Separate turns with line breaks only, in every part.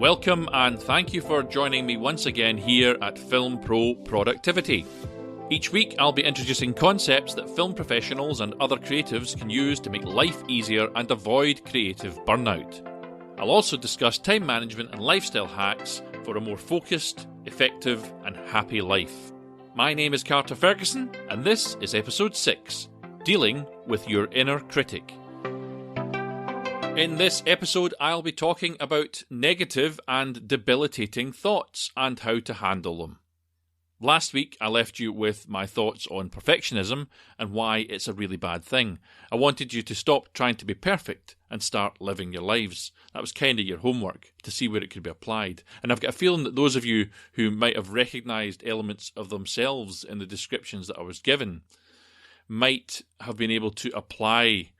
Welcome and thank you for joining me once again here at Film Pro Productivity. Each week I'll be introducing concepts that film professionals and other creatives can use to make life easier and avoid creative burnout. I'll also discuss time management and lifestyle hacks for a more focused, effective and happy life. My name is Carter Ferguson and this is episode 6, Dealing with Your Inner Critic. In this episode, I'll be talking about negative and debilitating thoughts and how to handle them. Last week, I left you with my thoughts on perfectionism and why it's a really bad thing. I wanted you to stop trying to be perfect and start living your lives. That was kind of your homework, to see where it could be applied. And I've got a feeling that those of you who might have recognised elements of themselves in the descriptions that I was given might have been able to apply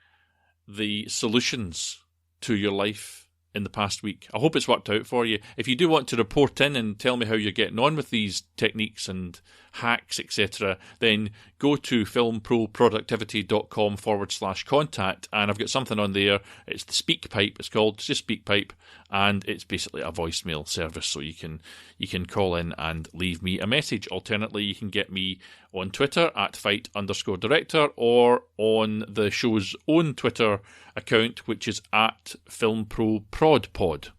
the solutions to your life in the past week. I hope it's worked out for you. If you do want to report in and tell me how you're getting on with these techniques and hacks, etc., then go to filmproproductivity.com/contact and I've got something on there. It's the SpeakPipe, it's called. It's just SpeakPipe and it's basically a voicemail service, so you can call in and leave me a message. Alternately, you can get me on Twitter at fight_director or on the show's own Twitter account, which is at filmproprodpod.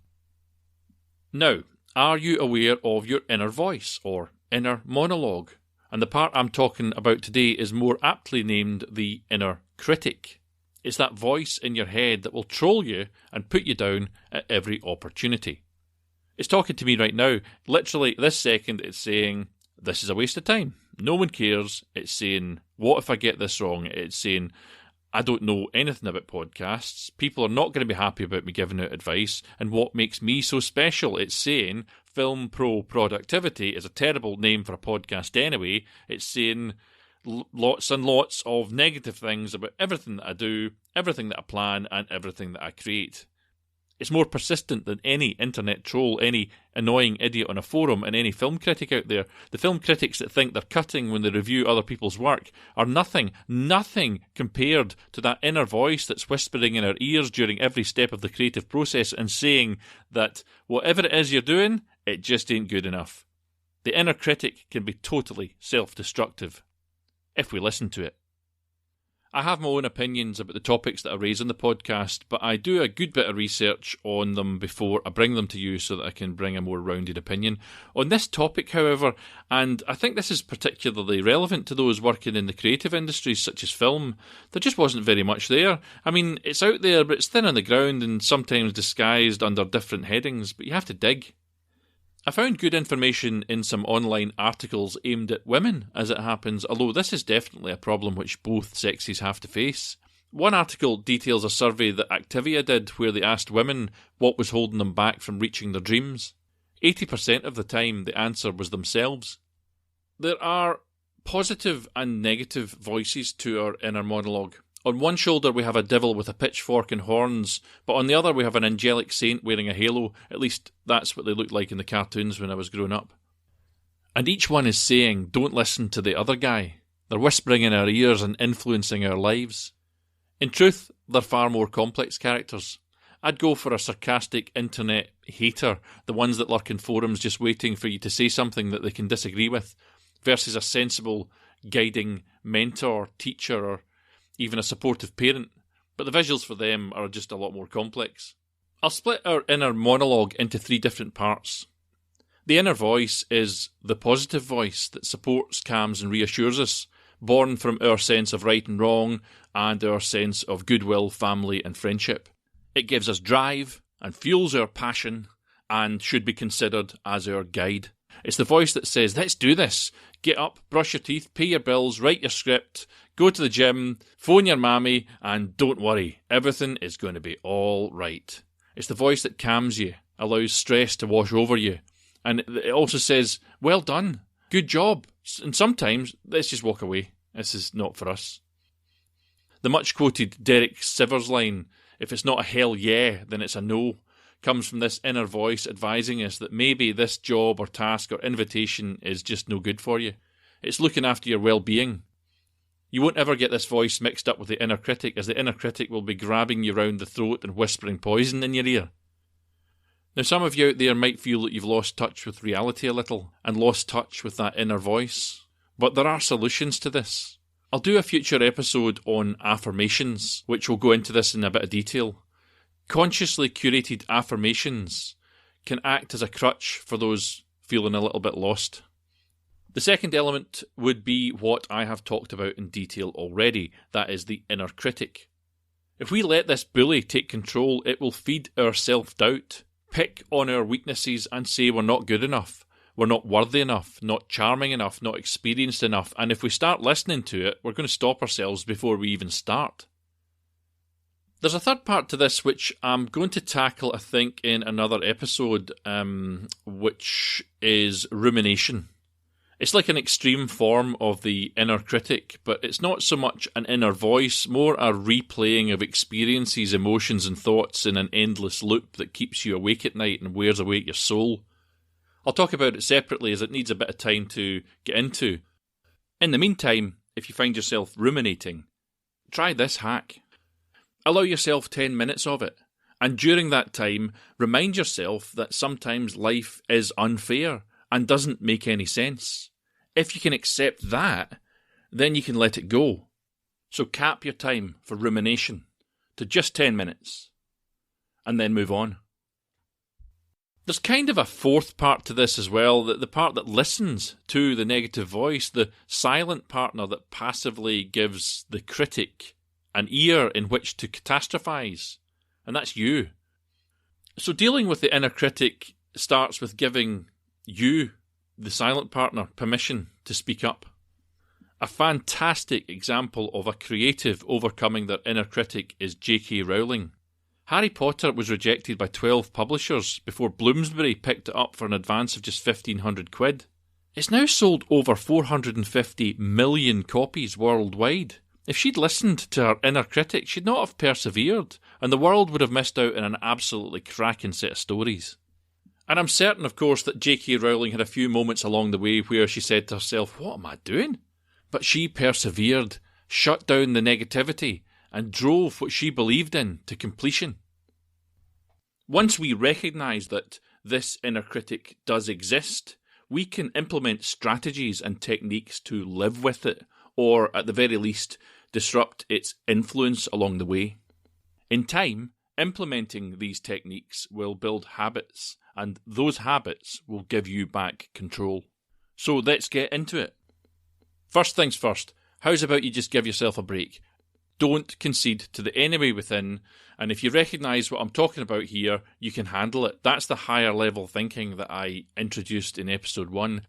Now, are you aware of your inner voice or inner monologue? And the part I'm talking about today is more aptly named the inner critic. It's that voice in your head that will troll you and put you down at every opportunity. It's talking to me right now. Literally, this second, it's saying, this is a waste of time. No one cares. It's saying, what if I get this wrong? It's saying, I don't know anything about podcasts. People are not going to be happy about me giving out advice. And what makes me so special? It's saying Film Pro Productivity is a terrible name for a podcast anyway. It's saying lots and lots of negative things about everything that I do, everything that I plan, and everything that I create. It's more persistent than any internet troll, any annoying idiot on a forum, and any film critic out there. The film critics that think they're cutting when they review other people's work are nothing compared to that inner voice that's whispering in our ears during every step of the creative process and saying that whatever it is you're doing, it just ain't good enough. The inner critic can be totally self-destructive if we listen to it. I have my own opinions about the topics that I raise on the podcast, but I do a good bit of research on them before I bring them to you so that I can bring a more rounded opinion. On this topic, however, and I think this is particularly relevant to those working in the creative industries such as film, there just wasn't very much there. I mean, it's out there, but it's thin on the ground and sometimes disguised under different headings, but you have to dig. I found good information in some online articles aimed at women, as it happens, although this is definitely a problem which both sexes have to face. One article details a survey that Activia did where they asked women what was holding them back from reaching their dreams. 80% of the time the answer was themselves. There are positive and negative voices to our inner monologue. On one shoulder we have a devil with a pitchfork and horns, but on the other we have an angelic saint wearing a halo. At least that's what they looked like in the cartoons when I was growing up. And each one is saying, don't listen to the other guy. They're whispering in our ears and influencing our lives. In truth, they're far more complex characters. I'd go for a sarcastic internet hater, the ones that lurk in forums just waiting for you to say something that they can disagree with, versus a sensible, guiding mentor, teacher, or even a supportive parent, but the visuals for them are just a lot more complex. I'll split our inner monologue into 3 different parts. The inner voice is the positive voice that supports, calms and reassures us, born from our sense of right and wrong and our sense of goodwill, family and friendship. It gives us drive and fuels our passion and should be considered as our guide. It's the voice that says, let's do this. Get up, brush your teeth, pay your bills, write your script, go to the gym, phone your mammy, and don't worry, everything is going to be all right. It's the voice that calms you, allows stress to wash over you. And it also says, well done, good job. And sometimes, let's just walk away. This is not for us. The much-quoted Derek Sivers line, if it's not a hell yeah, then it's a no, comes from this inner voice advising us that maybe this job or task or invitation is just no good for you. It's looking after your well-being. You won't ever get this voice mixed up with the inner critic, as the inner critic will be grabbing you round the throat and whispering poison in your ear. Now, some of you out there might feel that you've lost touch with reality a little and lost touch with that inner voice, but there are solutions to this. I'll do a future episode on affirmations, which will go into this in a bit of detail. Consciously curated affirmations can act as a crutch for those feeling a little bit lost. The second element would be what I have talked about in detail already, that is the inner critic. If we let this bully take control, it will feed our self-doubt, pick on our weaknesses and say we're not good enough, we're not worthy enough, not charming enough, not experienced enough, and if we start listening to it, we're going to stop ourselves before we even start. There's a third part to this which I'm going to tackle, I think, in another episode, which is rumination. It's like an extreme form of the inner critic, but it's not so much an inner voice, more a replaying of experiences, emotions and thoughts in an endless loop that keeps you awake at night and wears away your soul. I'll talk about it separately as it needs a bit of time to get into. In the meantime, if you find yourself ruminating, try this hack. Allow yourself 10 minutes of it, and during that time, remind yourself that sometimes life is unfair and doesn't make any sense. If you can accept that, then you can let it go. So cap your time for rumination to just 10 minutes, and then move on. There's kind of a fourth part to this as well, the part that listens to the negative voice, the silent partner that passively gives the critic an ear in which to catastrophise, and that's you. So dealing with the inner critic starts with giving you, the silent partner, permission to speak up. A fantastic example of a creative overcoming their inner critic is J.K. Rowling. Harry Potter was rejected by 12 publishers before Bloomsbury picked it up for an advance of just £1,500. It's now sold over 450 million copies worldwide. If she'd listened to her inner critic, she'd not have persevered, and the world would have missed out on an absolutely cracking set of stories. And I'm certain, of course, that J.K. Rowling had a few moments along the way where she said to herself, "What am I doing?" But she persevered, shut down the negativity, and drove what she believed in to completion. Once we recognise that this inner critic does exist, we can implement strategies and techniques to live with it, or at the very least, disrupt its influence along the way. In time, implementing these techniques will build habits, and those habits will give you back control. So let's get into it. First things first, how's about you just give yourself a break? Don't concede to the enemy within, and if you recognise what I'm talking about here, you can handle it. That's the higher level thinking that I introduced in episode 1.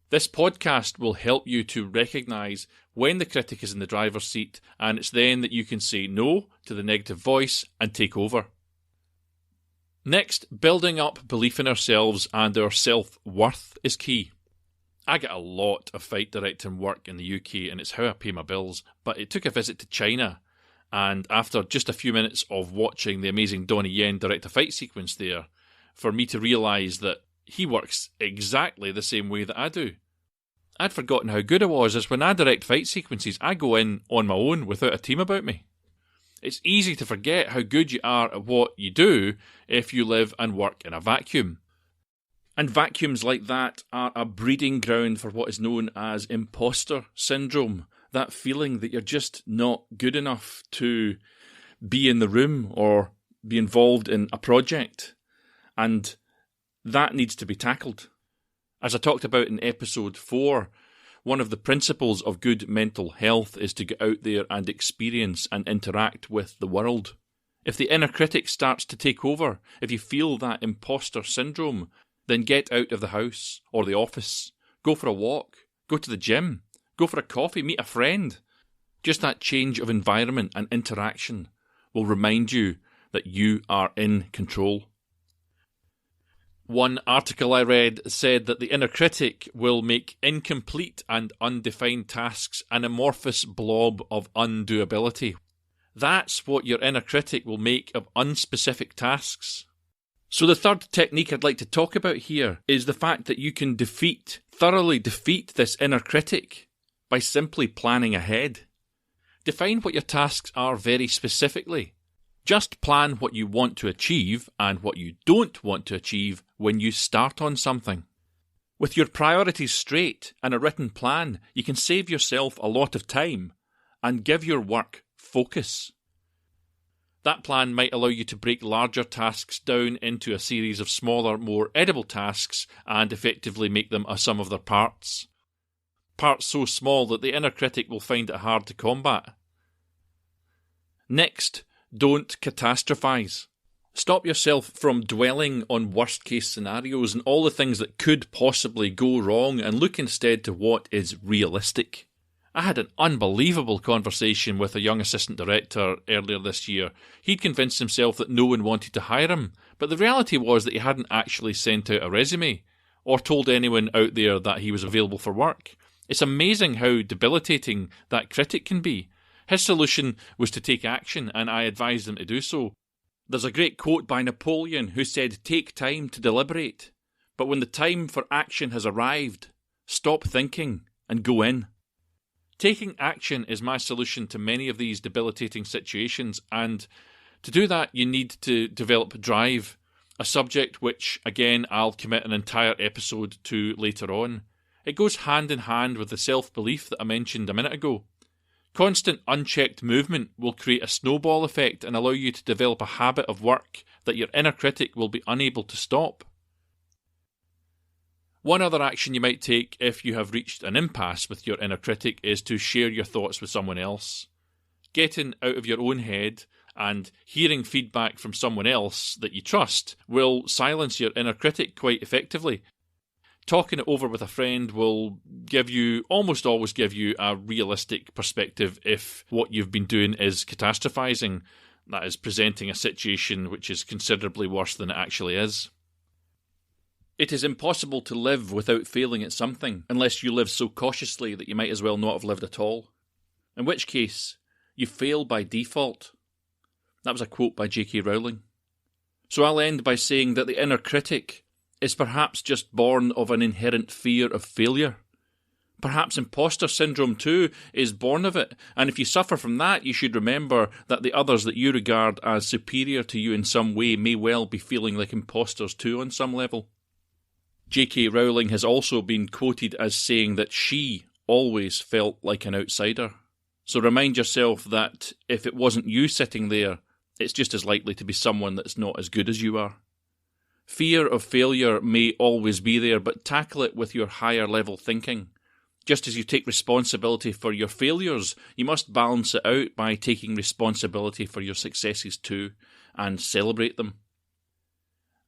This podcast will help you to recognise when the critic is in the driver's seat, and it's then that you can say no to the negative voice and take over. Next, building up belief in ourselves and our self-worth is key. I get a lot of fight directing work in the UK, and it's how I pay my bills, but it took a visit to China, and after just a few minutes of watching the amazing Donnie Yen direct a fight sequence there, for me to realise that he works exactly the same way that I do. I'd forgotten how good I was, as when I direct fight sequences, I go in on my own without a team about me. It's easy to forget how good you are at what you do if you live and work in a vacuum. And vacuums like that are a breeding ground for what is known as imposter syndrome, that feeling that you're just not good enough to be in the room or be involved in a project. And that needs to be tackled. As I talked about in episode 4, one of the principles of good mental health is to get out there and experience and interact with the world. If the inner critic starts to take over, if you feel that imposter syndrome, then get out of the house or the office. Go for a walk. Go to the gym. Go for a coffee. Meet a friend. Just that change of environment and interaction will remind you that you are in control. One article I read said that the inner critic will make incomplete and undefined tasks an amorphous blob of undoability. That's what your inner critic will make of unspecific tasks. So the third technique I'd like to talk about here is the fact that you can thoroughly defeat this inner critic by simply planning ahead. Define what your tasks are very specifically. Just plan what you want to achieve and what you don't want to achieve when you start on something. With your priorities straight and a written plan, you can save yourself a lot of time and give your work focus. That plan might allow you to break larger tasks down into a series of smaller, more edible tasks and effectively make them a sum of their parts. Parts so small that the inner critic will find it hard to combat. Next, don't catastrophize. Stop yourself from dwelling on worst-case scenarios and all the things that could possibly go wrong and look instead to what is realistic. I had an unbelievable conversation with a young assistant director earlier this year. He'd convinced himself that no one wanted to hire him, but the reality was that he hadn't actually sent out a resume or told anyone out there that he was available for work. It's amazing how debilitating that critic can be. His solution was to take action, and I advised him to do so. There's a great quote by Napoleon who said, "Take time to deliberate, but when the time for action has arrived, stop thinking and go in." Taking action is my solution to many of these debilitating situations, and to do that you need to develop drive, a subject which, again, I'll commit an entire episode to later on. It goes hand in hand with the self-belief that I mentioned a minute ago. Constant unchecked movement will create a snowball effect and allow you to develop a habit of work that your inner critic will be unable to stop. One other action you might take if you have reached an impasse with your inner critic is to share your thoughts with someone else. Getting out of your own head and hearing feedback from someone else that you trust will silence your inner critic quite effectively. Talking it over with a friend will almost always give you a realistic perspective if what you've been doing is catastrophizing, that is, presenting a situation which is considerably worse than it actually is. It is impossible to live without failing at something, unless you live so cautiously that you might as well not have lived at all. In which case, you fail by default. That was a quote by J.K. Rowling. So I'll end by saying that the inner critic is perhaps just born of an inherent fear of failure. Perhaps imposter syndrome too is born of it, and if you suffer from that, you should remember that the others that you regard as superior to you in some way may well be feeling like imposters too on some level. J.K. Rowling has also been quoted as saying that she always felt like an outsider. So remind yourself that if it wasn't you sitting there, it's just as likely to be someone that's not as good as you are. Fear of failure may always be there, but tackle it with your higher level thinking. Just as you take responsibility for your failures, you must balance it out by taking responsibility for your successes too, and celebrate them.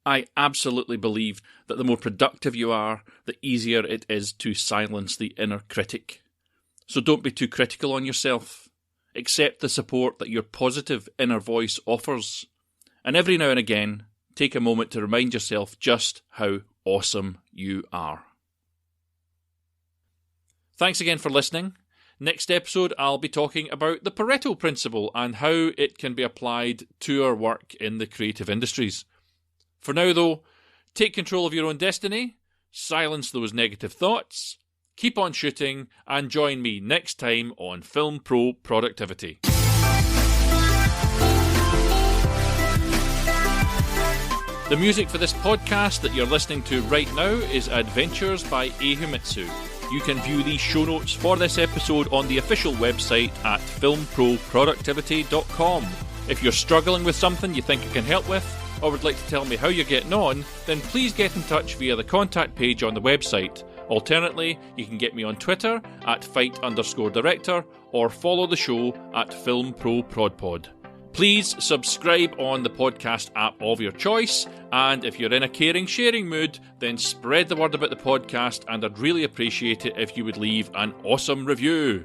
I absolutely believe that the more productive you are, the easier it is to silence the inner critic. So don't be too critical on yourself. Accept the support that your positive inner voice offers. And every now and again, take a moment to remind yourself just how awesome you are. Thanks again for listening. Next episode, I'll be talking about the Pareto principle and how it can be applied to our work in the creative industries. For now, though, take control of your own destiny, silence those negative thoughts, keep on shooting, and join me next time on Film Pro Productivity. The music for this podcast that you're listening to right now is Adventures by Himitsu. You can view the show notes for this episode on the official website at filmproproductivity.com. If you're struggling with something you think I can help with, or would like to tell me how you're getting on, then please get in touch via the contact page on the website. Alternately, you can get me on Twitter at fight_director or follow the show at filmproprodpod. Please subscribe on the podcast app of your choice, and if you're in a caring, sharing mood, then spread the word about the podcast, and I'd really appreciate it if you would leave an awesome review.